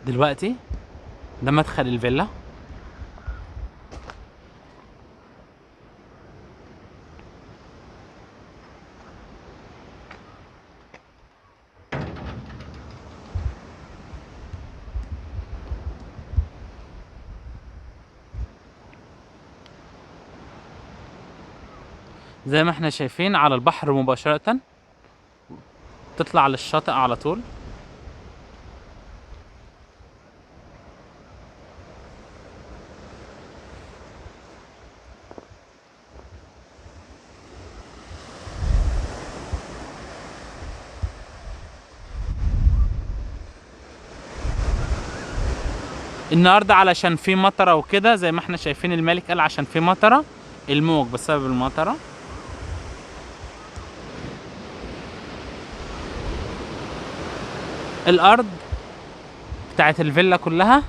دلوقتي ده مدخل الفيلا. زي ما احنا شايفين على البحر مباشرة، تطلع على الشاطئ على طول. النهارده علشان في مطره وكده، زي ما احنا شايفين المالك قال عشان في مطره، الموج بسبب المطره. الارض بتاعت الفيلا كلها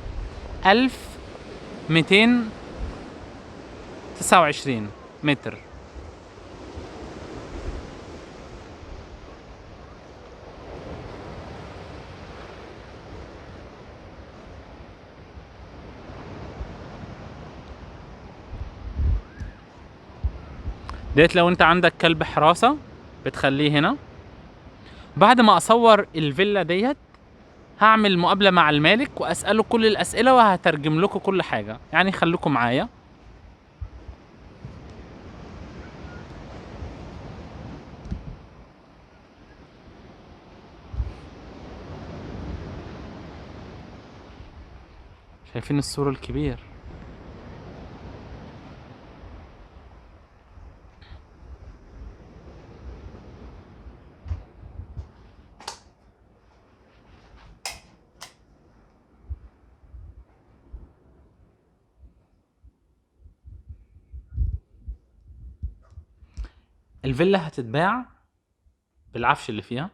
1229 متر. ديت لو انت عندك كلب حراسة بتخليه هنا. بعد ما اصور الفيلا ديت هعمل مقابلة مع المالك واسأله كل الاسئلة وهترجم لكم كل حاجة، يعني خليكم معايا. شايفين السور الكبير؟ الفيلا هتتباع بالعفش اللي فيها.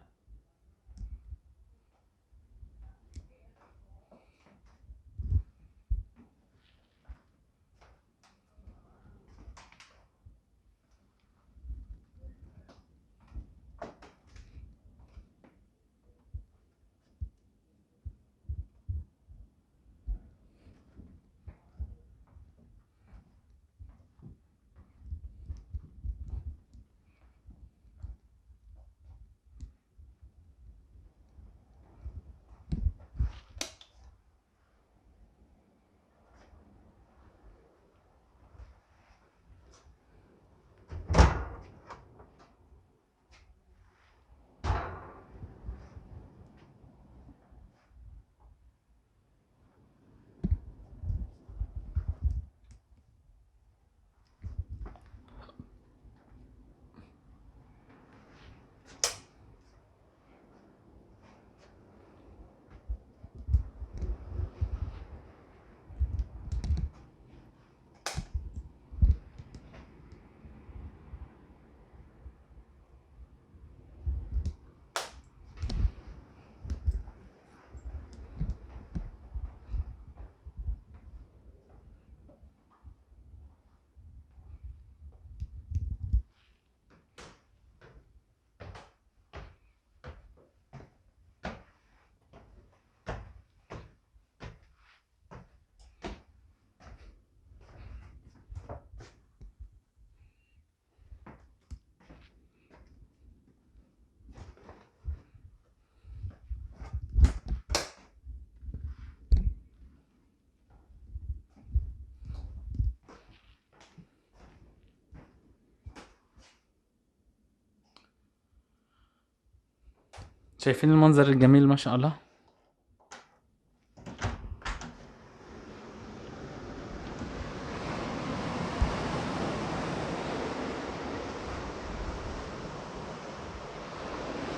شايفين المنظر الجميل ما شاء الله؟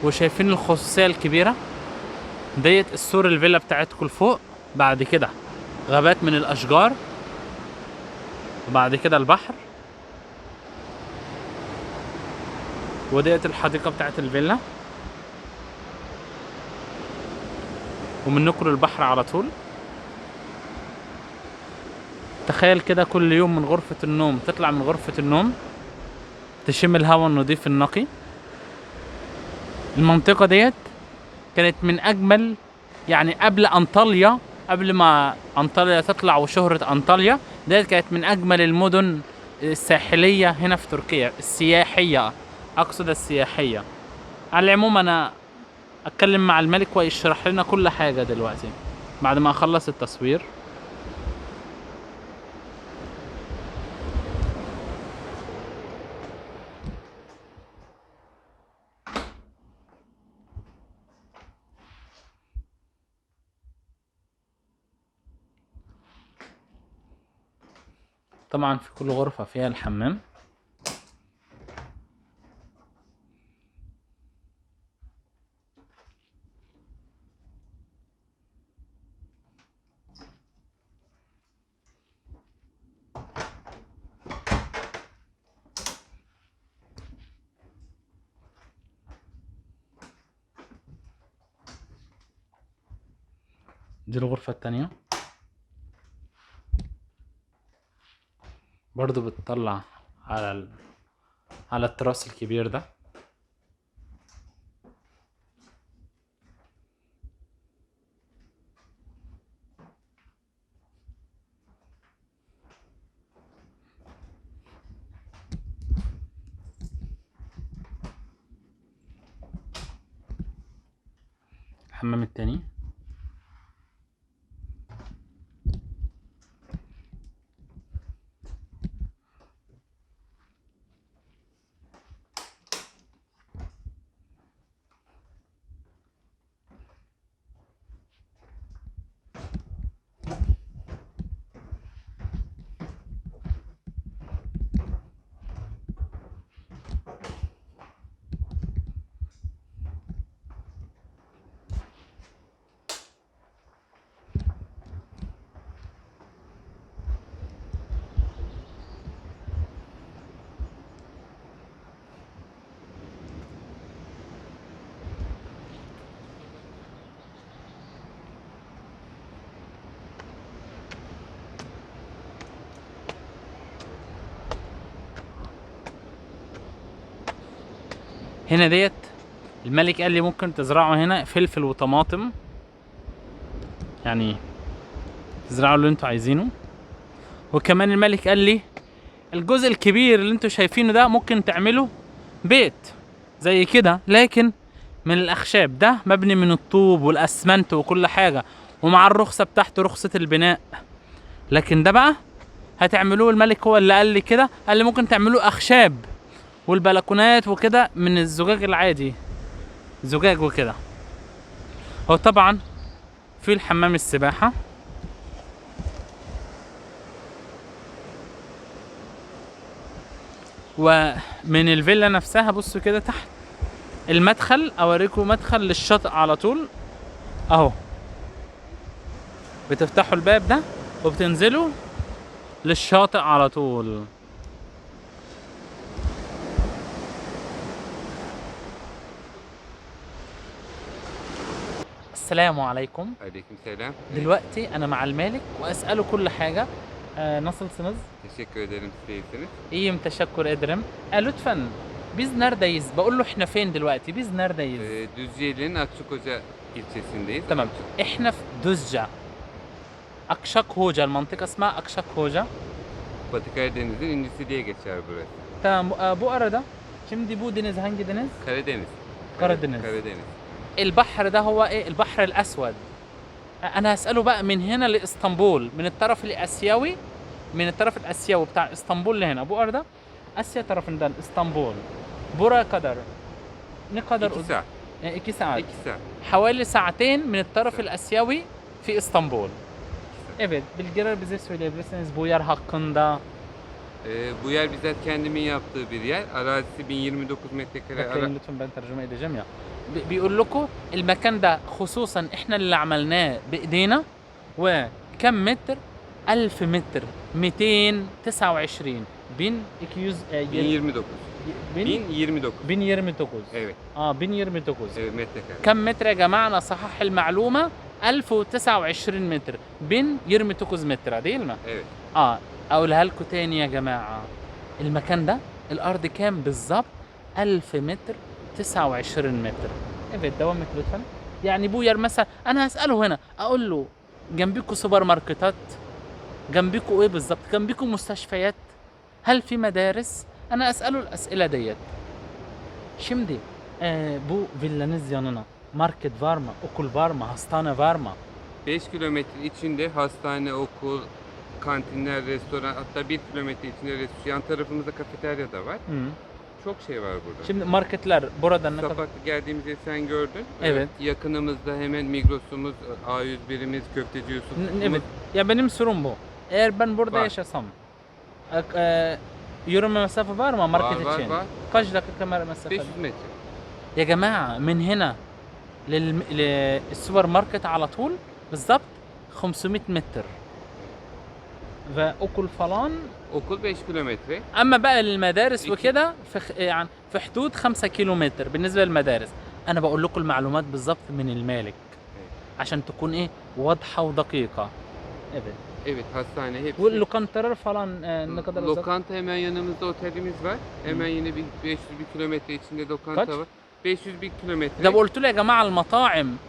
وشايفين الخصوصية الكبيرة ديت؟ السور الفيلا بتاعتكم لفوق، بعد كده غابات من الاشجار، وبعد كده البحر، وديت الحديقة بتاعت الفيلا، ومنكم للبحر على طول. تخيل كده كل يوم من غرفة النوم تطلع من غرفة النوم تشم الهواء النظيف النقي. المنطقة ديت كانت من أجمل، يعني قبل أنطاليا قبل ما انطاليا تطلع، وشهرة انطاليا ديت كانت من اجمل المدن الساحلية هنا في تركيا، السياحية، اقصد السياحية. على العموم انا اتكلم مع الملك ويشرح لنا كل حاجة دلوقتي بعد ما اخلص التصوير. طبعا في كل غرفة فيها الحمام. دي الغرفة التانية، برضو بتطلع على التراس الكبير ده. الحمام التاني. هنا ديت الملك قال لي ممكن تزرعوا هنا فلفل وطماطم، يعني تزرعوا اللي انتوا عايزينه. وكمان الملك قال لي الجزء الكبير اللي انتوا شايفينه ده ممكن تعملوا بيت زي كده، لكن من الاخشاب. ده مبني من الطوب والاسمنت وكل حاجة، ومع الرخصة بتاعته، رخصة البناء. لكن ده بقى هتعملوه، الملك هو اللي قال لي كده، قال لي ممكن تعملوه اخشاب، والبلكونات وكده من الزجاج العادي، زجاج وكده. هو طبعا في الحمام السباحة، ومن الفيلا نفسها بصوا كده تحت المدخل، اوريكم مدخل للشاطئ على طول اهو. بتفتحوا الباب ده وبتنزلوا للشاطئ على طول. السلام عليكم. Aleyküm selam. دلوقتي انا مع المالك واساله كل حاجه. nasılsınız? Teşekkür ederim, siz iyisiniz. İyiyim, teşekkür ederim. Lütfen biz neredeyiz? بقول له احنا فين دلوقتي؟ biz neredeyiz؟ Düzce'nin Akçakoca ilçesindeyiz. تمام. احنا في دزجة، Akşakhoca، المنطقة اسمها Akşakhoca. Batı Karadeniz'in incisi diye geçer burası. tamam. bu arada şimdi bu deniz hangi deniz؟ Karadeniz. Karadeniz. Karadeniz. البحر ده هو ايه؟ البحر الاسود. انا هسأله بقى من هنا لاسطنبول، من الطرف الاسيوي، من الطرف الاسيوي بتاع اسطنبول لهنا، bu arada Asya tarafından İstanbul buraya kadar ne kadar 2 saat. 2 saat. 2 saat. حوالي ساعتين من الطرف الآسيوي في اسطنبول. Evet, bilgiler bize söyleyebilirsiniz bu yer hakkında. Bu yer bizzat kendimin yaptığı bir yer. Arazisi 1029 metrekare. لكن لطفا ben ترجمة edeceğim ya. بيقول لكم المكان ده خصوصا احنا اللي عملناه بايدينا، وكم متر؟ 1000 متر 229 1200 1029. 1029. 1029. Evet. 1029. Evet, metrekare. كم متر يا جماعة؟ أنا صحح المعلومة 1029 متر، 1029 متر değil mi؟ Evet. أقولها لكم تاني يا جماعة. المكان ده الأرض كام بالظبط؟ 1000 متر 29 متر. Evet devam et lütfen. يعني بوير مثلا أنا هسأله هنا أقول له جنبيكوا سوبر ماركتات، جنبيكوا ايه بالظبط، جنبيكوا مستشفيات، هل في مدارس؟ انا اساله الاسئله ديت. Şimdi bu villanız yanına market var mı, okul var mı, hastane var mı? 5 kilometre içinde hastane, okul, kantinler, restoran, hatta 1 kilometre içinde restoran. Yan tarafımızda kafeterya da var. Hı. Çok şey var burada. Şimdi marketler burada ne kadar? Sapaklı geldiğimizde sen gördün. Evet. Yakınımızda hemen Migros'umuz, A101'imiz, Köfteci Yusuf'umuz. Evet. Ya benim sorum bu. Eğer ben burada Var. yaşasam, yürüme mesafe var mı market Var, için? var. Kaç dakika mesafe? 500 metre. يا جماعة من هنا للسوبر ماركت على طول بالضبط 500 متر وأكل فلان. Okul 5 kilometre. أما بقى المدارس إيه. وكده يعني في حدود 5 كيلومتر بالنسبة للمدارس. أنا بقول لكم المعلومات بالضبط من المالك عشان تكون إيه واضحة ودقيقة. Evet. Evet, hastane hepsi. واللوكانتر falan ne kadar uzak? Lokanta hemen yanımızda otelimiz var. Hemen yine 500 bir kilometre içinde lokanta Kaç? var. 500 bir kilometre. ده قلت له يا جماعة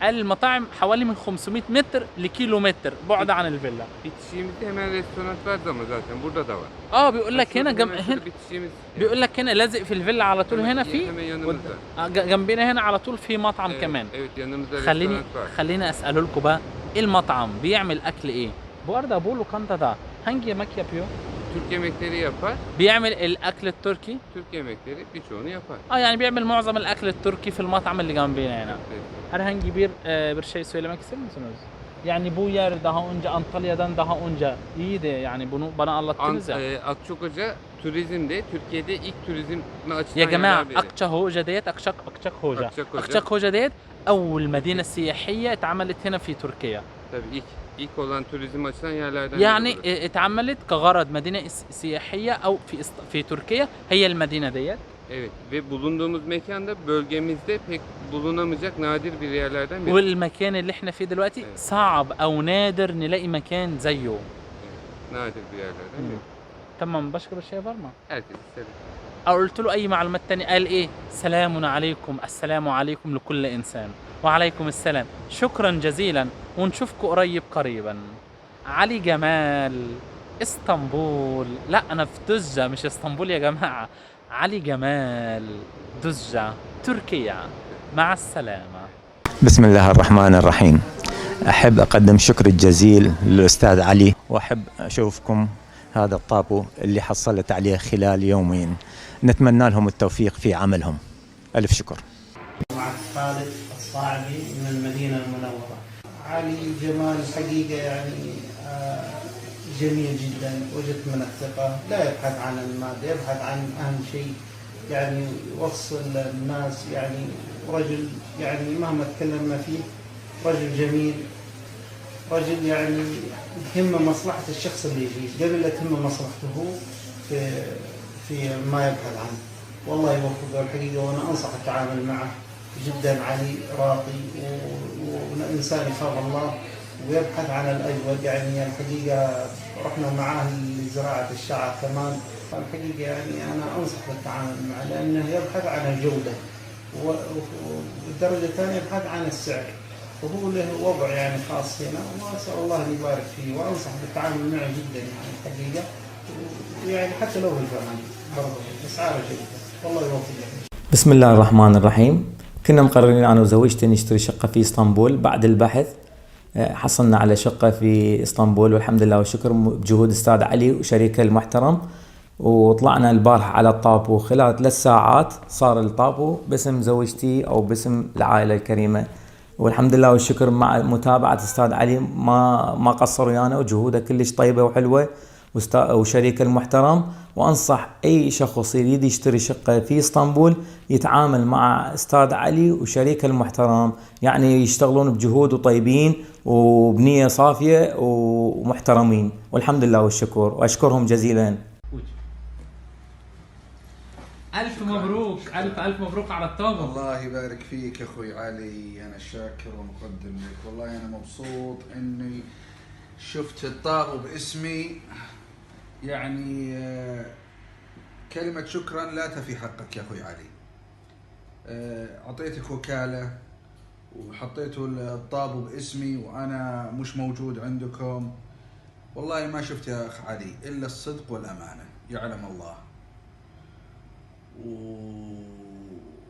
المطاعم حوالي من 500 متر لكيلو متر بعد عن الفيلا. Bitişiğimizde hemen restoran var ama zaten burada da var. بيقول لك هنا هنا bitişiğimiz. بيقول لك هنا لازق في الفيلا على طول هنا في Hemen yanımızda. جنبنا هنا على طول في مطعم كمان. Evet, yanımızda خليني restoran var. خليني اساله لكم بقى ايه المطعم بيعمل اكل ايه. Bu arada bu lokanta hangi yemek yapıyor? Türk yemekleri yapar. بيعمل الاكل التركي. Türk yemekleri birçoğunu yapar. يعني بيعمل معظم الاكل التركي في المطعم اللي جنبنا هنا. Evet. Herhangi bir şey söylemek ister misiniz? Yani bu yer daha önce Antalya'dan daha önce iyiydi. Yani bunu bana anlattınız ya. Akçakoca turizmde Türkiye'de ilk turizme açılan يا جماعة yerler biri. أكتشهوجة ديت أكتشكهوجة أكتشكهوجة. أكتشكهوجة ديت أول مدينة سياحية اتعملت هنا في تركيا. Tabii ilk olan turizm açılan yerlerden يعني biri burası. اتعملت كغرض مدينة سياحية أو في تركيا هي المدينة ديت. Evet, ve bulunduğumuz mekanda bölgemizde pek bulunamayacak nadir bir yerlerden biri. والمكان اللي احنا فيه دلوقتي Evet. صعب أو نادر نلاقي مكان زيه. Evet, nadir bir yerlerden biri. تمام. başka bir şey var mı؟ Herkes ister. أو قلت له أي معلومات تانية قال إيه سلام عليكم السلام عليكم لكل إنسان وعليكم السلام شكرا جزيلا ونشوفكم قريبا. علي جمال اسطنبول. لا أنا في دزة مش اسطنبول يا جماعة. علي جمال دزة تركيا. مع السلامة. بسم الله الرحمن الرحيم. أحب أقدم شكر الجزيل للأستاذ علي، وأحب أشوفكم هذا الطابو اللي حصلت عليه خلال يومين. نتمنى لهم التوفيق في عملهم. ألف شكر. مع خالد الصاعبي من المدينة المنورة. علي جمال حقيقة يعني جميل جدا، وجدت من الثقة، لا يبحث عن المادة، يبحث عن أهم شيء يعني يوصل للناس، يعني رجل يعني مهما تكلمنا فيه رجل جميل، رجل يعني تهمه مصلحة الشخص اللي يجي قبل لا تهمه مصلحته هو في ما يبحث عنه. والله يوفقه الحقيقة، وأنا أنصح التعامل معه جدا. علي راقي وإنسان يخاف الله ويبحث عن الأجود. يعني الحقيقة رحنا معاه لزراعة الشعر كمان. الحقيقة يعني أنا أنصح بالتعامل معه لأنه يبحث عن الجودة، والدرجة الثانية يبحث عن السعر، وهو له وضع يعني خاص هنا، وأسأل الله أن يبارك فيه، وأنصح بالتعامل معه جدا يعني الحقيقة، يعني حتى لو بالفعل برضه أسعاره جيدة. والله يوفقك. بسم الله الرحمن الرحيم. كنا مقررين أنا وزوجتي نشتري شقة في اسطنبول. بعد البحث حصلنا على شقة في اسطنبول، والحمد لله والشكر بجهود أستاذ علي وشريكه المحترم. وطلعنا البارحة على الطابو، خلال 3 ساعات صار الطابو باسم زوجتي أو باسم العائلة الكريمة، والحمد لله والشكر مع متابعة أستاذ علي ما قصر ويانا، وجهوده كلش طيبة وحلوة وشريك المحترم. وأنصح أي شخص يريد يشتري شقة في اسطنبول يتعامل مع أستاذ علي وشريك المحترم، يعني يشتغلون بجهود وطيبين وبنية صافية ومحترمين، والحمد لله والشكر، وأشكرهم جزيلا. ألف مبروك، ألف مبروك على الطابة. الله يبارك فيك أخوي علي، أنا شاكر ومقدم لك. والله أنا مبسوط إني شفت الطابو باسمي. يعني كلمة شكرا لا تفي حقك يا أخوي علي. أعطيتك وكالة وحطيتوا الطابو باسمي وأنا مش موجود عندكم. والله ما شفت يا أخ علي إلا الصدق والأمانة، يعلم الله.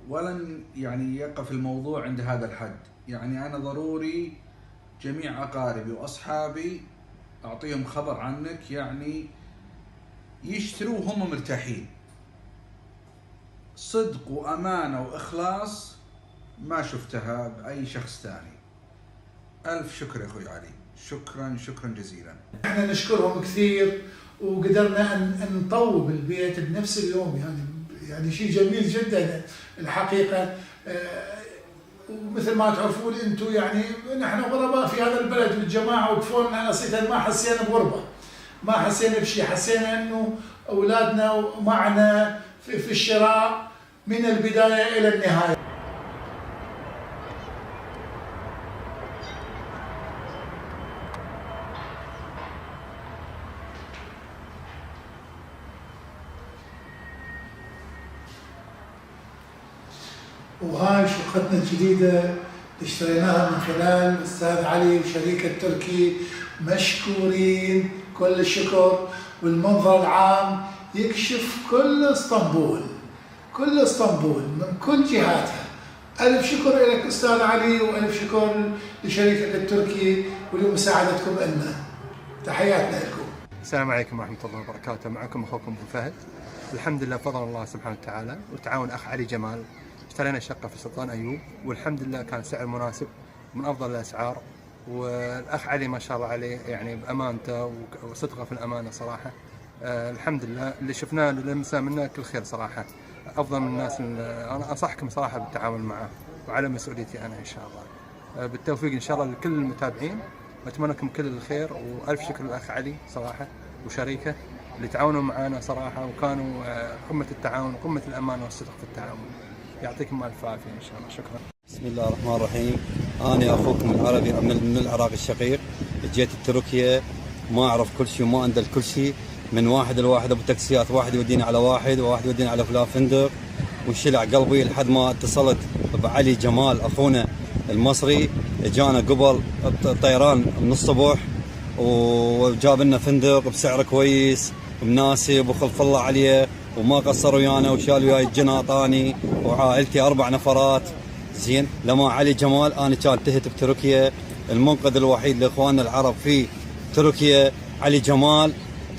ولن يعني يقف الموضوع عند هذا الحد. يعني أنا ضروري جميع أقاربي وأصحابي أعطيهم خبر عنك، يعني يشتروا وهم مرتاحين. صدق وأمانة وإخلاص ما شفتها بأي شخص ثاني. ألف شكر يا أخوي علي، شكرا شكرا جزيلا. احنا نشكرهم كثير، وقدرنا أن نطوب البيت بنفس اليوم، يعني شيء جميل جدا الحقيقة. ومثل ما تعرفون انتم يعني نحن غرباء في هذا البلد، والجماعة وقفونا نصيحة، ما حسينا بغربة، ما حسينا بشيء، حسينا انه اولادنا معنا في الشراء من البداية الى النهاية. وهاي شقتنا الجديدة اللي اشتريناها من خلال الأستاذ علي وشركة تركي، مشكورين كل الشكر. والمنظر العام يكشف كل اسطنبول، كل اسطنبول من كل جهاتها. ألف شكر لك أستاذ علي، وألف شكر لشركة التركي ولمساعدتكم لنا. تحياتنا لكم. السلام عليكم ورحمة الله وبركاته. معكم أخوكم أبو فهد. الحمد لله بفضل الله سبحانه وتعالى وتعاون أخ علي جمال اشترينا شقة في سلطان أيوب، والحمد لله كان سعر مناسب من أفضل الأسعار. والأخ علي ما شاء الله عليه يعني بأمانته وصدقه في الأمانة صراحة. الحمد لله اللي شفناه اللي لمسناه منه كل خير صراحة. أفضل من الناس. أنا أنصحكم صراحة بالتعامل معه وعلى مسؤوليتي أنا إن شاء الله. بالتوفيق إن شاء الله لكل المتابعين، وأتمنى لكم كل الخير. وألف شكر للأخ علي صراحة وشريكه اللي تعاونوا معنا صراحة، وكانوا قمة التعاون وقمة الأمانة والصدق في التعاون. يعطيكم الف عافيه ان شاء الله. شكرا. بسم الله الرحمن الرحيم. انا اخوكم العربي من العراق الشقيق. جيت تركيا ما اعرف كل شيء وما اندل كل شيء، من واحد لواحد ابو تاكسيات، واحد يوديني على واحد وواحد يوديني على فلان فندق، وشلع قلبي لحد ما اتصلت بعلي جمال اخونا المصري. اجانا قبل الطيران من الصبح وجاب لنا فندق بسعر كويس مناسب، وخلف الله عليه وما قصر ويانا، وشال وياي الجناطاني وعائلتي 4 نفرات. زين لما علي جمال انا كان تهت بتركيا، المنقذ الوحيد لاخواننا العرب في تركيا علي جمال،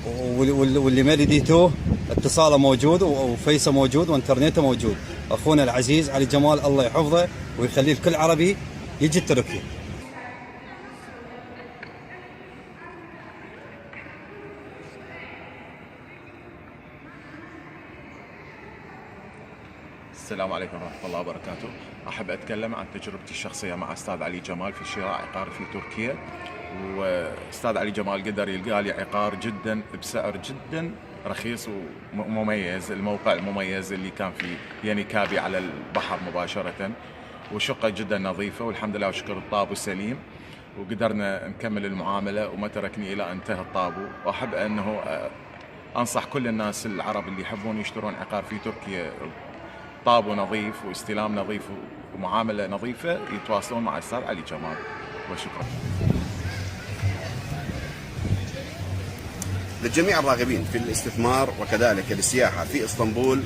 واللي ما لديتوه اتصاله موجود وفيسه موجود وانترنته موجود. اخونا العزيز علي جمال الله يحفظه ويخليه لكل عربي يجي تركيا. السلام عليكم ورحمة الله وبركاته. أحب أتكلم عن تجربتي الشخصية مع أستاذ علي جمال في شراء عقار في تركيا. وأستاذ علي جمال قدر يلقى لي عقار جدا بسعر جدا رخيص ومميز، الموقع المميز اللي كان في ينيكابي على البحر مباشرة، وشقة جدا نظيفة والحمد لله وشكر الطابو سليم، وقدرنا نكمل المعاملة وما تركني إلى انتهى الطابو. وأحب أنه أنصح كل الناس العرب اللي يحبون يشترون عقار في تركيا طابو نظيف واستلام نظيف ومعاملة نظيفة يتواصلون مع الأستاذ علي جمال. وشكرا. للجميع الراغبين في الاستثمار وكذلك السياحة في اسطنبول،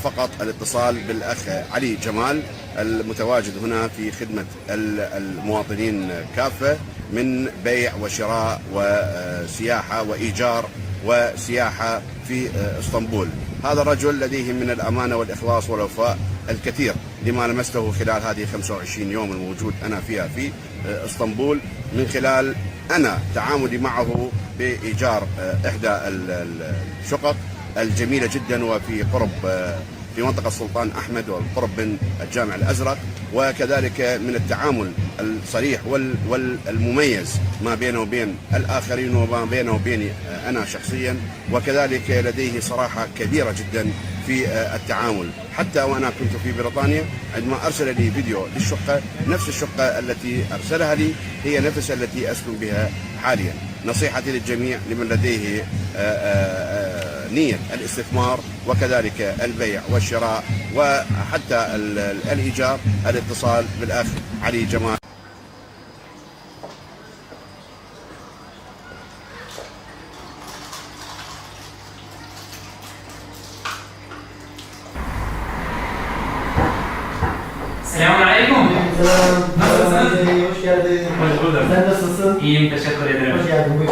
فقط الاتصال بالأخ علي جمال المتواجد هنا في خدمة المواطنين كافة من بيع وشراء وسياحة وإيجار وسياحة في اسطنبول. هذا الرجل لديه من الأمانة والإخلاص والوفاء الكثير لما لمسته خلال هذه 25 يوم الموجود أنا فيها في اسطنبول، من خلال أنا تعاملي معه بإيجار إحدى الشقق الجميلة جدا وفي قرب في منطقة السلطان أحمد والقرب من الجامع الأزرق، وكذلك من التعامل الصريح والمميز ما بينه وبين الآخرين وما بينه وبيني أنا شخصيا، وكذلك لديه صراحة كبيرة جدا في التعامل. حتى وأنا كنت في بريطانيا عندما أرسل لي فيديو للشقة، نفس الشقة التي أرسلها لي هي نفس التي أسكن بها حاليا. نصيحتي للجميع لمن لديه نية الاستثمار وكذلك البيع والشراء وحتى الإيجار الاتصال بالأخ علي جمال. Selamün aleyküm. Selam. Hoş geldin. Hoş bulduk. Sen nasılsın? İyiyim, teşekkür ederim. Hoş geldin. Buyur.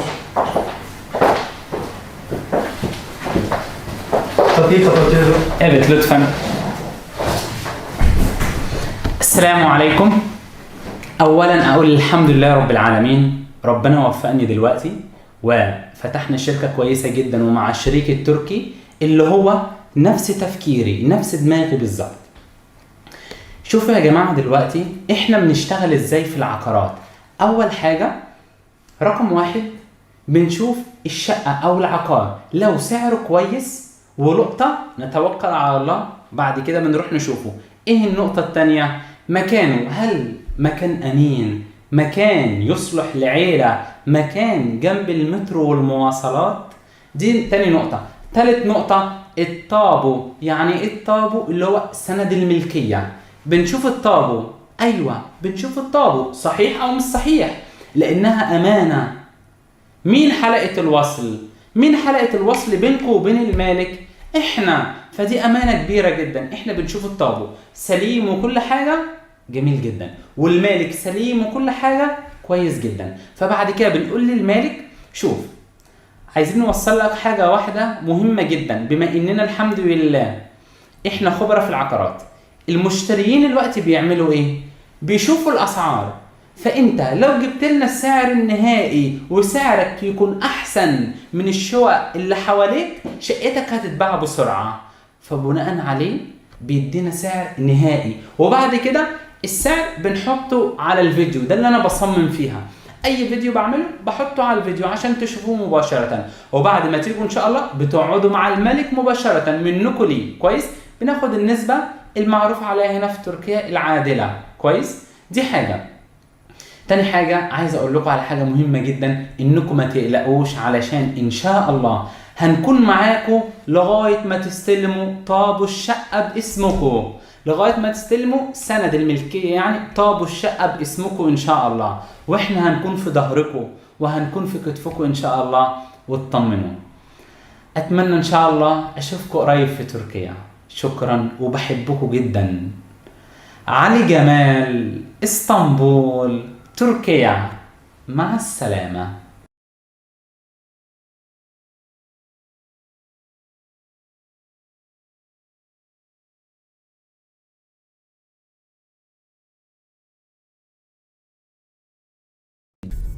Kapıyı kapatıyorum. Evet, lütfen. السلام عليكم. أولا أقول الحمد لله رب العالمين. ربنا وفقني دلوقتي وفتحنا شركة كويسة جدا ومع الشريك التركي اللي هو نفس تفكيري نفس دماغي بالظبط. شوفوا يا جماعة دلوقتي احنا بنشتغل ازاي في العقارات. اول حاجة رقم واحد بنشوف الشقة او العقار لو سعره كويس ولقطة نتوكل على الله. بعد كده بنروح نشوفه ايه النقطة التانية، مكانه، هل مكان امين، مكان يصلح لعيلة، مكان جنب المترو والمواصلات. دي تاني نقطة. تالت نقطة الطابو. يعني ايه الطابو؟ اللي هو سند الملكية. بنشوف الطابو، ايوه بنشوف الطابو صحيح او مش صحيح لانها امانه. مين حلقه الوصل؟ مين حلقه الوصل بينكم وبين المالك؟ احنا. فدي امانه كبيره جدا. احنا بنشوف الطابو سليم وكل حاجه جميل جدا والمالك سليم وكل حاجه كويس جدا. فبعد كده بنقول للمالك شوف عايزين نوصل لك حاجه واحده مهمه جدا. بما اننا الحمد لله احنا خبره في العقارات، المشتريين الوقت بيعملوا ايه؟ بيشوفوا الاسعار. فانت لو جبت لنا السعر النهائي وسعرك يكون احسن من الشقق اللي حواليك شقتك هتتباع بسرعه. فبناء عليه بيدينا سعر نهائي وبعد كده السعر بنحطه على الفيديو. ده اللي انا بصمم فيها. اي فيديو بعمله بحطه على الفيديو عشان تشوفوه مباشره وبعد ما تيجوا ان شاء الله بتقعدوا مع الملك مباشره منكم ليه. كويس؟ بناخد النسبه المعروف عليها هنا في تركيا العادلة. كويس؟ دي حاجة. تاني حاجة عايز اقول لكم على حاجة مهمة جدا، انكم ما تقلقوش علشان ان شاء الله هنكون معاكم لغاية ما تستلموا طابو الشقة باسمكم، لغاية ما تستلموا سند الملكية يعني طابو الشقة باسمكم ان شاء الله. واحنا هنكون في ظهركم وهنكون في كتفكم ان شاء الله واطمنوا. اتمنى ان شاء الله اشوفكم قريب في تركيا. شكرا وبحبكم جدا. علي جمال، اسطنبول، تركيا. مع السلامة.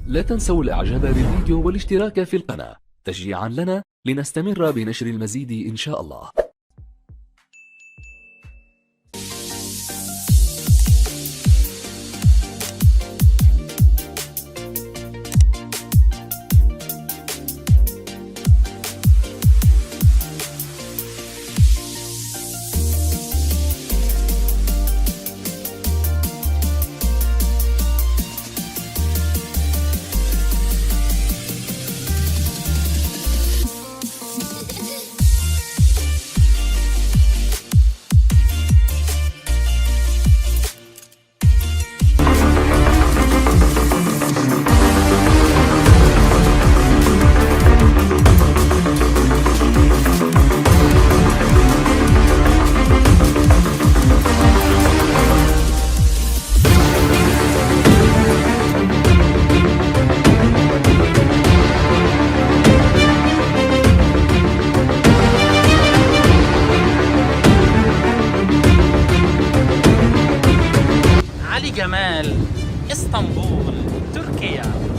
لا تنسوا الاعجاب بالفيديو والاشتراك في القناة تشجيعا لنا لنستمر بنشر المزيد ان شاء الله. علي جمال، اسطنبول، تركيا.